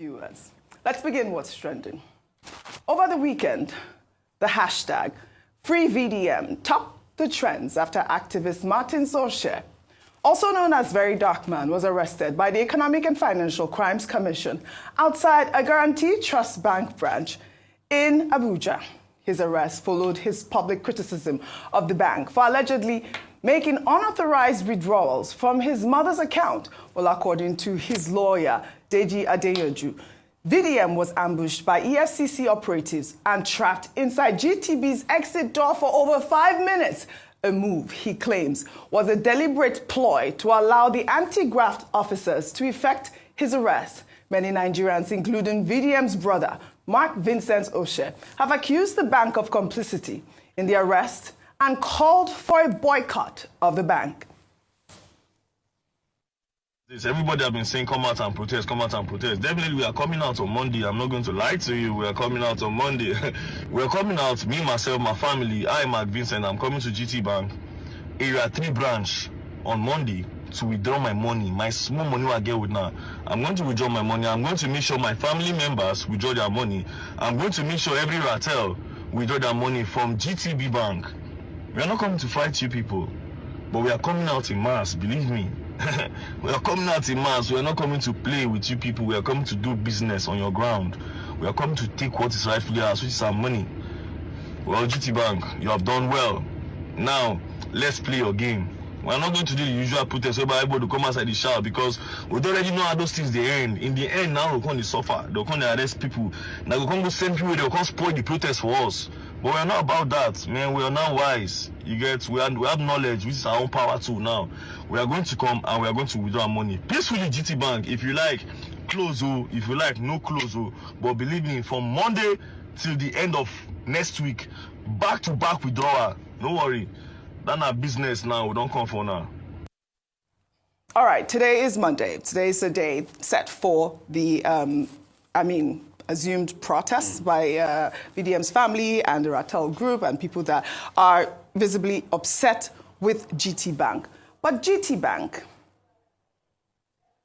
Viewers, let's begin what's trending. Over the weekend, the hashtag #FreeVDM topped the trends after activist Martin Sorshe, also known as Very Dark Man, was arrested by the Economic and Financial Crimes Commission outside a Guaranteed Trust Bank branch in Abuja. His arrest followed his public criticism of the bank for allegedly making unauthorized withdrawals from his mother's account. Well, according to his lawyer, Deji Adeyoju, VDM was ambushed by EFCC operatives and trapped inside GTB's exit door for over 5 minutes, a move he claims was a deliberate ploy to allow the anti-graft officers to effect his arrest. Many Nigerians, including VDM's brother, Mark Vincent Oshe, have accused the bank of complicity in the arrest and called for a boycott of the bank. Everybody have been saying, come out and protest, come out and protest. Definitely, we are coming out on Monday. I'm not going to lie to you. We are coming out on Monday. We are coming out, me, myself, my family. I, Mark Vincent, I'm coming to GT Bank, Area 3 branch on Monday to withdraw my money, my small money I get with now. I'm going to withdraw my money. I'm going to make sure my family members withdraw their money. I'm going to make sure every Ratel withdraw their money from GTB Bank. We are not coming to fight you people, but we are coming out in mass, believe me. We are coming out in mass. We are not coming to play with you people. We are coming to do business on your ground. We are coming to take what is rightfully ours, which is our money. Well, GT Bank, you have done well. Now, let's play your game. We are not going to do the usual protest whereby everybody to come outside the shower because we don't already know how those things they end. In the end, now we'll come to suffer. They'll come to arrest people. Now we'll come to send people, they'll come spoil the protest for us. But we are not about that, man. We are now wise. You get, we have knowledge, which is our own power too now. We are going to come and we are going to withdraw our money. Peacefully, GT Bank, if you like, close, if you like, no close. But believe me, from Monday till the end of next week, back-to-back withdrawal. No worry. That's our business now. We don't come for now. All right, today is Monday. Today is the day set for the, assumed protests by VDM's family and the Ratel group and people that are visibly upset with GT Bank. But GT Bank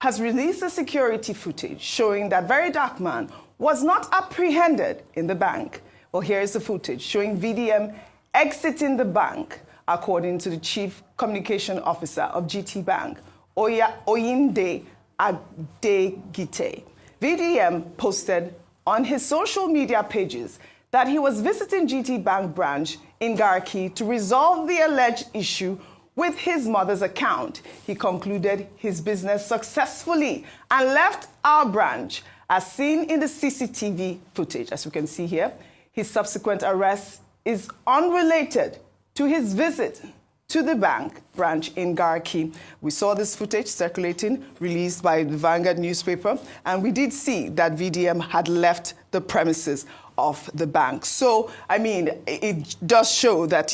has released a security footage showing that Very Dark Man was not apprehended in the bank. Well, here is the footage showing VDM exiting the bank, according to the Chief Communication Officer of GT Bank, Oyinde Adegite. VDM posted on his social media pages that he was visiting GT Bank branch in Garki to resolve the alleged issue with his mother's account. He concluded his business successfully and left our branch, as seen in the CCTV footage. As you can see here, his subsequent arrest is unrelated to his visit to the bank branch in Garki. We saw this footage circulating, released by the Vanguard newspaper, and we did see that VDM had left the premises of the bank. So, I mean, it does show that,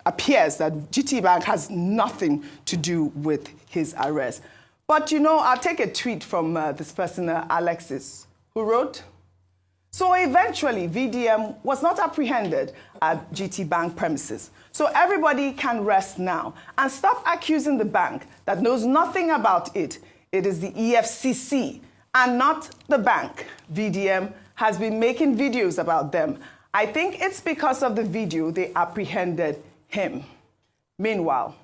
appears that GT Bank has nothing to do with his arrest. But, I'll take a tweet from this person, Alexis, who wrote, "So eventually, VDM was not apprehended at GT Bank premises. So everybody can rest now and stop accusing the bank that knows nothing about it. It is the EFCC and not the bank. VDM has been making videos about them. I think it's because of the video they apprehended him." Meanwhile,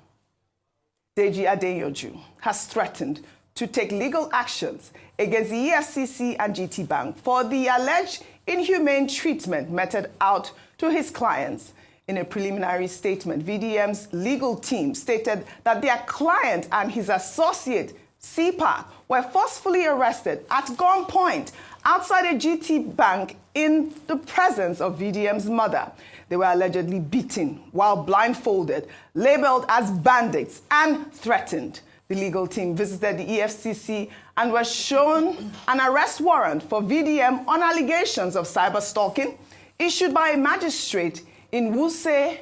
Deji Adeyoju has threatened to take legal actions against the EFCC and GT Bank for the alleged inhumane treatment meted out to his clients. In a preliminary statement, VDM's legal team stated that their client and his associate, CPAC, were forcefully arrested at gunpoint outside a GT Bank in the presence of VDM's mother. They were allegedly beaten while blindfolded, labeled as bandits, and threatened. The legal team visited the EFCC and was shown an arrest warrant for VDM on allegations of cyber stalking issued by a magistrate in Wuse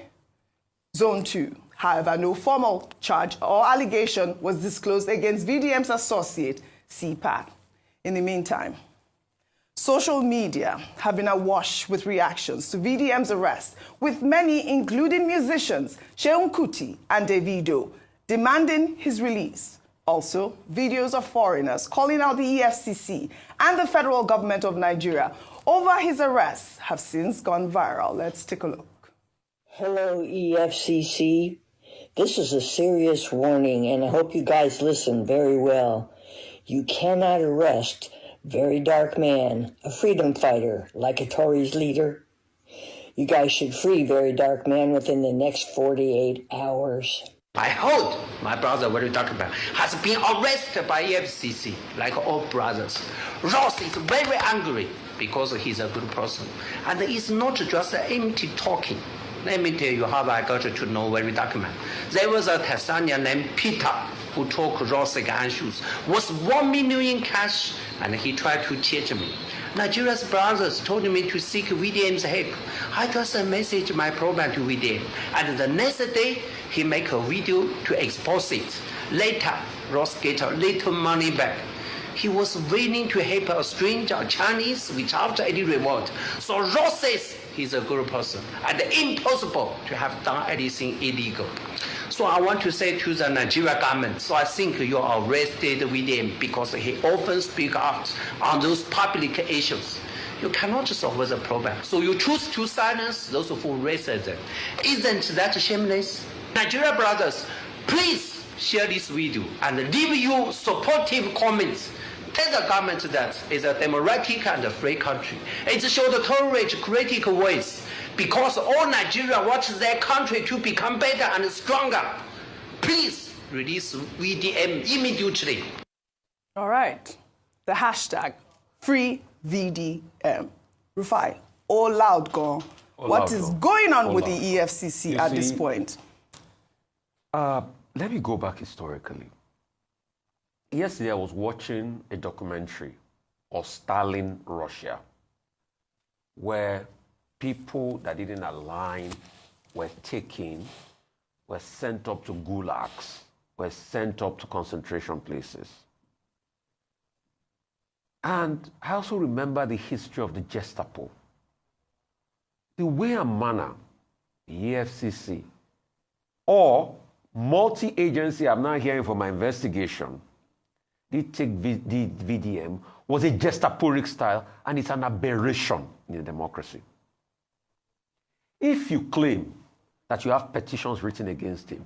Zone 2. However, no formal charge or allegation was disclosed against VDM's associate, CPAC. In the meantime, social media have been awash with reactions to VDM's arrest, with many, including musicians Seun Kuti and Davido, demanding his release. Also, videos of foreigners calling out the EFCC and the federal government of Nigeria over his arrest have since gone viral. Let's take a look. Hello, EFCC. This is a serious warning, and I hope you guys listen very well. You cannot arrest very dark man, a freedom fighter, like a Tories leader. You guys should free very dark man within the next 48 hours. I heard my brother, what you talking about, has been arrested by EFCC, like all brothers. Ross is very angry because he's a good person. And it's not just empty talking. Let me tell you how I got to know very document. There was a Tanzanian named Peter who took Ross issues, was 1 million in cash, and he tried to teach me. Nigeria's brothers told me to seek VDM's help. I just messaged my problem to VDM, and the next day, he make a video to expose it. Later, Ross get a little money back. He was willing to help a stranger, Chinese, without any reward. So Ross says he's a good person, and impossible to have done anything illegal. So I want to say to the Nigeria government, so I think you arrested VDM because he often speaks out on those public issues. You cannot solve the problem. So you choose to silence those who raise them. Isn't that shameless? Nigeria brothers, please share this video and leave your supportive comments. Tell the government that it's a democratic and a free country. It should tolerate critical voice because all Nigeria wants their country to become better and stronger. Please release VDM immediately. All right. The hashtag free VDM. RUFAI, all loud go. What is going on with the EFCC at this point? Let me go back historically. Yesterday, I was watching a documentary of Stalin, Russia, where people that didn't align were taken, were sent up to gulags, were sent up to concentration places. And I also remember the history of the Gestapo. The way and manner the EFCC or multi-agency I'm now hearing from my investigation did take the VDM was a Gestaporic style, and it's an aberration in a democracy. If you claim that you have petitions written against him,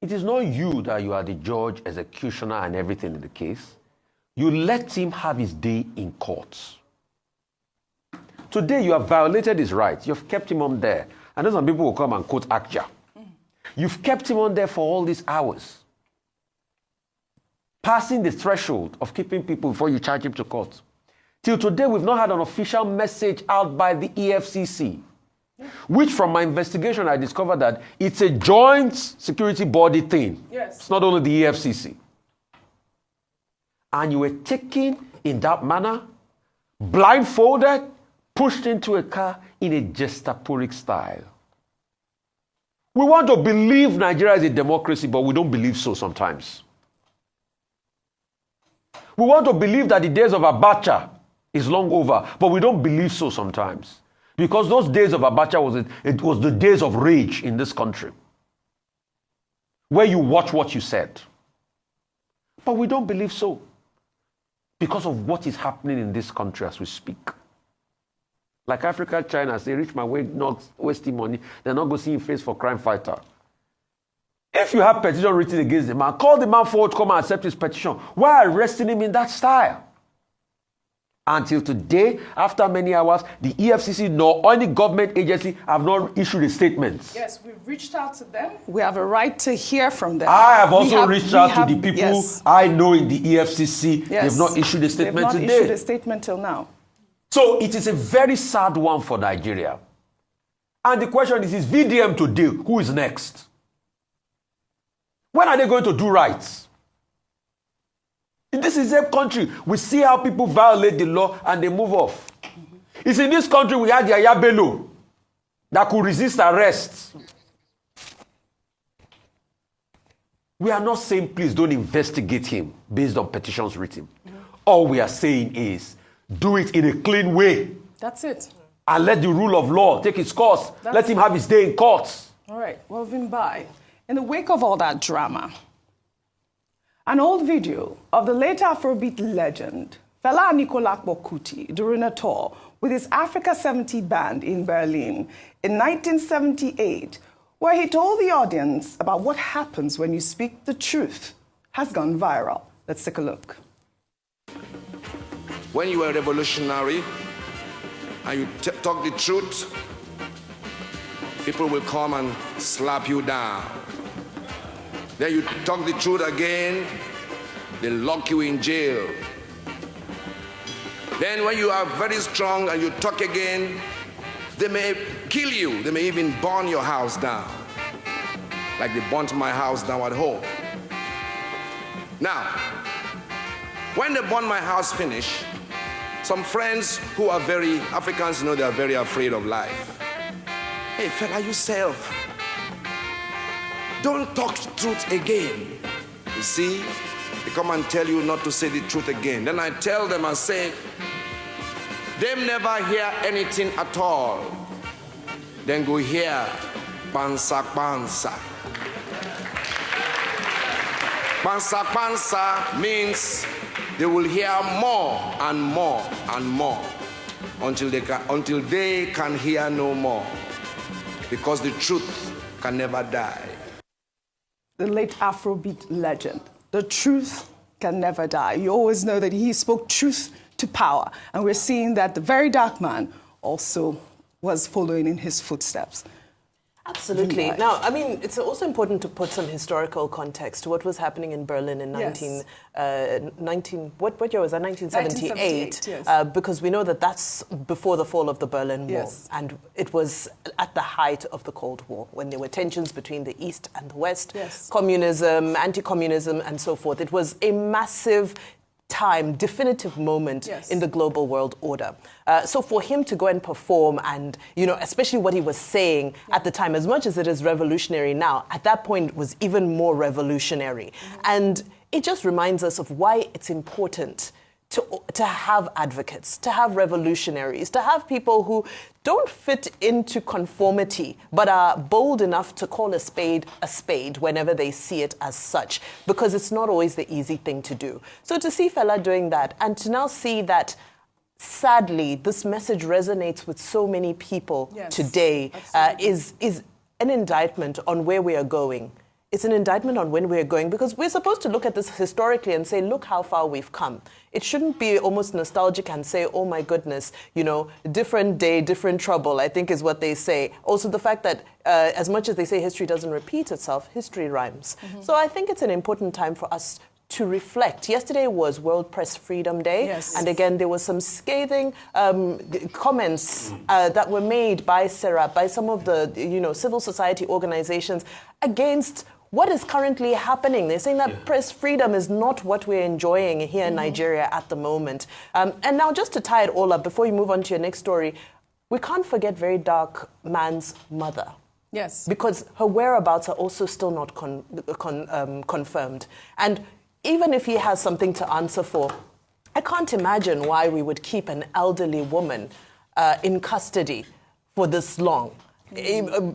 it is not you that you are the judge, executioner, and everything in the case. You let him have his day in courts. Today, you have violated his rights. You've kept him on there. And then some people will come and quote Akja. You've kept him on there for all these hours, passing the threshold of keeping people before you charge him to court. Till today, we've not had an official message out by the EFCC, which from my investigation, I discovered that it's a joint security body thing. Yes. It's not only the EFCC. And you were taken in that manner, blindfolded, pushed into a car in a Gestaporic style. We want to believe Nigeria is a democracy, but we don't believe so sometimes. We want to believe that the days of Abacha is long over, but we don't believe so sometimes. Because those days of Abacha was the days of rage in this country, where you watch what you said. But we don't believe so, because of what is happening in this country as we speak. Like Africa, China, say, reach my way, not wasting money. They're not going to see him face for crime fighter. If you have petition written against the man, call the man forward to come and accept his petition. Why arresting him in that style? Until today, after many hours, the EFCC nor any government agency have not issued a statement. Yes, we've reached out to them. We have a right to hear from them. I have also reached out to the people I know in the EFCC. Yes. They've not issued a statement today. They've not issued a statement till now. So it is a very sad one for Nigeria. And the question is VDM to deal? Who is next? When are they going to do right? In this is a country, we see how people violate the law and they move off. It's in this country we had Yaya Bello that could resist arrest. We are not saying, please don't investigate him based on petitions written. All we are saying is, do it in a clean way. That's it. And let the rule of law take its course. Let him have his day in court. All right. Well, Vimbai, in the wake of all that drama, An old video of the late Afrobeat legend Fela Anikulapo Kuti during a tour with his Africa 70 band in Berlin in 1978, where he told the audience about what happens when you speak the truth, has gone viral. Let's take a look. When you are revolutionary and you talk the truth, people will come and slap you down. Then you talk the truth again, they lock you in jail. Then when you are very strong and you talk again, they may kill you. They may even burn your house down, like they burnt my house down at home. Now, when they burn my house finish, some friends who are very, Africans know they are very afraid of life. Hey, fella, yourself, don't talk the truth again. You see, they come and tell you not to say the truth again. Then I tell them and say, them never hear anything at all. Then go hear pansa pansa. Pansa pansa means they will hear more and more and more until they can hear no more, because the truth can never die. The late Afrobeat legend, the truth can never die. You always know that he spoke truth to power, and we're seeing that the very dark man also was following in his footsteps. Absolutely. Now, I mean, it's also important to put some historical context to what was happening in Berlin in Yes. what year was that? 1978. Yes. Because we know that that's before the fall of the Berlin Wall. Yes. And it was at the height of the Cold War, when there were tensions between the East and the West, Yes. communism, anti-communism, and so forth. It was a massive time, definitive moment Yes. in the global world order. So for him to go and perform and, you know, especially what he was saying at the time, as much as it is revolutionary now, at that point was even more revolutionary. And it just reminds us of why it's important to have advocates, to have revolutionaries, to have people who don't fit into conformity, but are bold enough to call a spade whenever they see it as such, because it's not always the easy thing to do. So to see Fela doing that, and to now see that, sadly, this message resonates with so many people today, is an indictment on where we are going. It's an indictment on when we're going, because we're supposed to look at this historically and say, look how far we've come. It shouldn't be almost nostalgic and say, oh my goodness, you know, different day, different trouble, I think is what they say. Also the fact that as much as they say history doesn't repeat itself, history rhymes. So I think it's an important time for us to reflect. Yesterday was World Press Freedom Day, and again there was some scathing comments that were made by Serap, by some of the civil society organizations against what is currently happening. They're saying that press freedom is not what we're enjoying here in Nigeria at the moment. And now just to tie it all up, before you move on to your next story, we can't forget Very Dark Man's mother. Yes. Because her whereabouts are also still not confirmed. And even if he has something to answer for, I can't imagine why we would keep an elderly woman in custody for this long.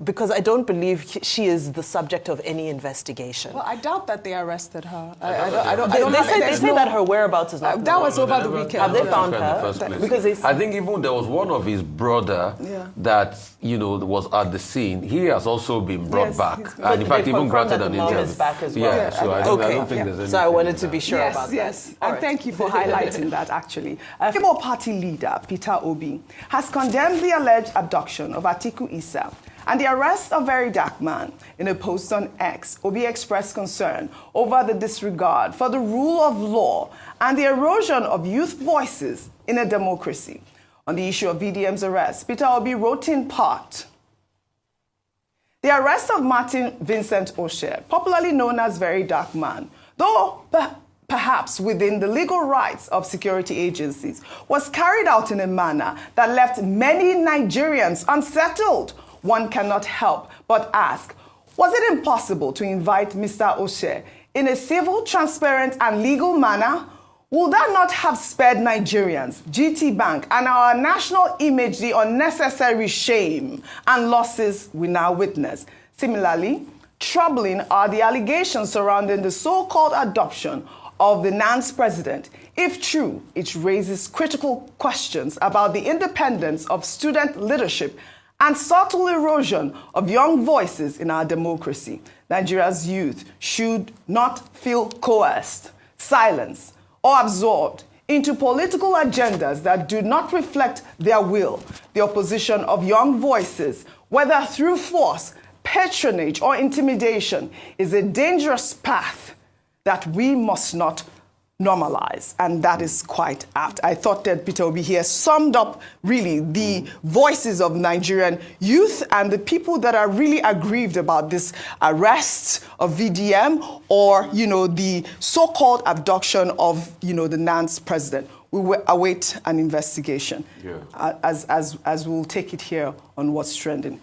Because I don't believe she is the subject of any investigation. Well, I doubt that they arrested her. They say that her whereabouts is not. That was over the weekend. Have they found her? Because I think even there was one of his brother that was at the scene. He has also been brought back, and in fact even granted an interview. Is back as well. Yeah, so I don't think there's anything. So I wanted to be sure about that. Yes, and thank you for highlighting that. Actually, Labour Party leader Peter Obi has condemned the alleged abduction of Atiku Issa and the arrest of Very Dark Man. In a post on X, Obi expressed concern over the disregard for the rule of law and the erosion of youth voices in a democracy. On the issue of VDM's arrest, Peter Obi wrote in part, "The arrest of Martin Vincent Osher, popularly known as Very Dark Man, though perhaps within the legal rights of security agencies, was carried out in a manner that left many Nigerians unsettled. One cannot help but ask, was it impossible to invite Mr. Osher in a civil, transparent, and legal manner? Will that not have spared Nigerians, GT Bank, and our national image the unnecessary shame and losses we now witness? Similarly, troubling are the allegations surrounding the so-called adoption of the NANS president. If true, it raises critical questions about the independence of student leadership and subtle erosion of young voices in our democracy. Nigeria's youth should not feel coerced, silenced, or absorbed into political agendas that do not reflect their will. The opposition of young voices, whether through force, patronage, or intimidation, is a dangerous path that we must not normalize, and that is quite apt. I thought that Peter Obi here summed up really the voices of Nigerian youth and the people that are really aggrieved about this arrest of VDM or, the so-called abduction of, the NANS president. We will await an investigation as we'll take it here on What's Trending.